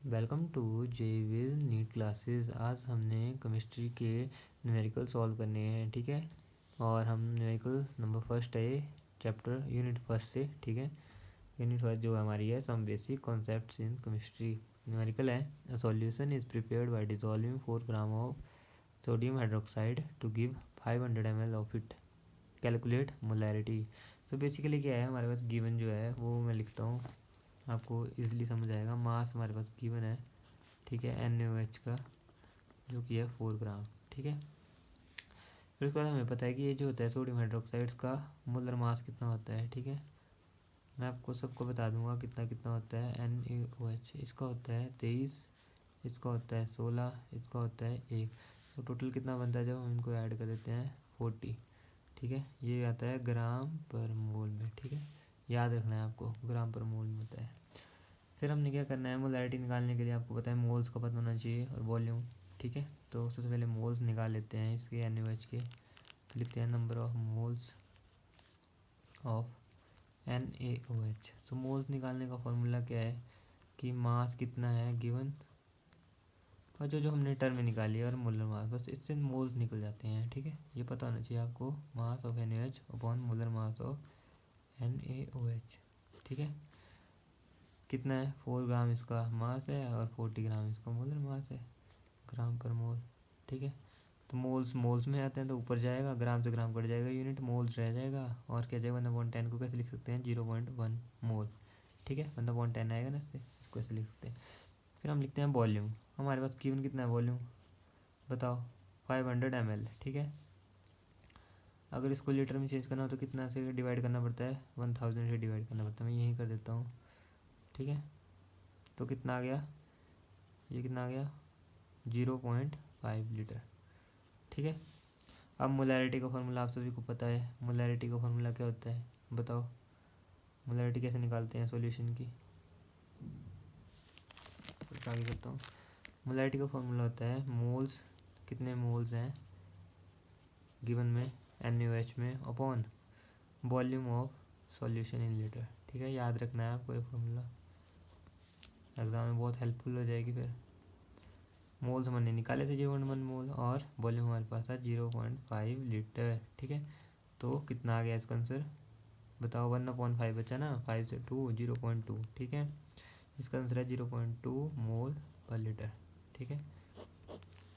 Welcome to जेविल NEET classes. आज हमने केमिस्ट्री के न्यूमेरिकल सॉल्व करने हैं, ठीक है। और हम न्यूमेरिकल नंबर फर्स्ट है चैप्टर यूनिट फर्स्ट से, ठीक है। यूनिट फर्स्ट जो हमारी है some basic concepts in chemistry, numerical है। A solution is prepared by dissolving 4 gram of sodium hydroxide to give 500 ml of it, calculate molarity. So basically क्या है, हमारे पास गिवन जो है वो मैं लिखता हूँ, आपको इजीली समझ आएगा। मास हमारे पास गिवन है, ठीक है, NaOH का, जो कि है 4 ग्राम, ठीक है। फिर उसके बाद हमें पता है कि ये जो होता है सोडियम हाइड्रोक्साइड का मोलर मास कितना होता है, ठीक है। मैं आपको सबको बता दूंगा कितना कितना होता है। NaOH इसका होता है 23, इसका होता है 16, इसका होता है 1। तो टोटल कितना बनता है जब हम इनको ऐड कर देते हैं 40, ठीक है। ये आता है ग्राम पर मोल में, ठीक है। याद रखना है आपको, ग्राम पर मोल में होता है। फिर हमने क्या करना है, मोलैरिटी निकालने के लिए आपको पता है मोल्स का पता होना चाहिए और वॉल्यूम, ठीक है। तो सबसे पहले मोल्स निकाल लेते हैं इसके NaOH के। लिखते हैं number of moles of NaOH। तो मोल्स निकालने का फॉर्मूला क्या है कि मास कितना है गिवन, और जो जो हमने टर्म निकाली है और मोलर मास, बस इससे मोल्स निकल जाते हैं, ठीक है। ये पता होना चाहिए आपको, mass of NaOH upon molar mass of NaOH, ठीक है। कितना है 4 ग्राम इसका मास है और 40 ग्राम इसका मोलर मास है, ग्राम पर मोल, ठीक है। तो मोल्स मोल्स में आते हैं तो ऊपर जाएगा, ग्राम से ग्राम कट जाएगा, यूनिट मोल्स रह जाएगा। और क्या जाएगा 1/10 को कैसे लिख सकते हैं 0.1 मोल, ठीक है। 1/10 आएगा ना, इसको ऐसे लिख सकते हैं। फिर हम लिखते हैं वॉल्यूम। हमारे पास गिवन कितना है वॉल्यूम, बताओ 500 ml, ठीक है। अगर इसको लीटर में चेंज करना हो तो कितना से डिवाइड करना पड़ता है, 1000 से डिवाइड करना पड़ता है। मैं यही कर देता हूँ, ठीक है। तो कितना आ गया, ये कितना आ गया 0.5 लीटर, ठीक है। अब मोलैरिटी का फॉर्मूला आप सभी को पता है। मोलैरिटी का फॉर्मूला क्या होता है बताओ, मोलैरिटी कैसे निकालते हैं सॉल्यूशन की, तो आगे करता हूँ। मोलैरिटी का फॉर्मूला होता है मोल्स, कितने मोल्स हैं गिवन में NaOH में, upon volume of solution in litre, ठीक है। याद रखना है आपको ये फॉर्मूला, एग्जाम में बहुत हेल्पफुल हो जाएगी। फिर मोल्स हमने निकाले थे 0.1 मोल और वॉल्यूम हमारे पास था 0.5 लीटर, ठीक है। तो कितना आ गया इसका आंसर बताओ, 1/5 बचा ना, 5 से 2 0.2, ठीक है। इसका आंसर है 0.2 मोल पर लीटर, ठीक है।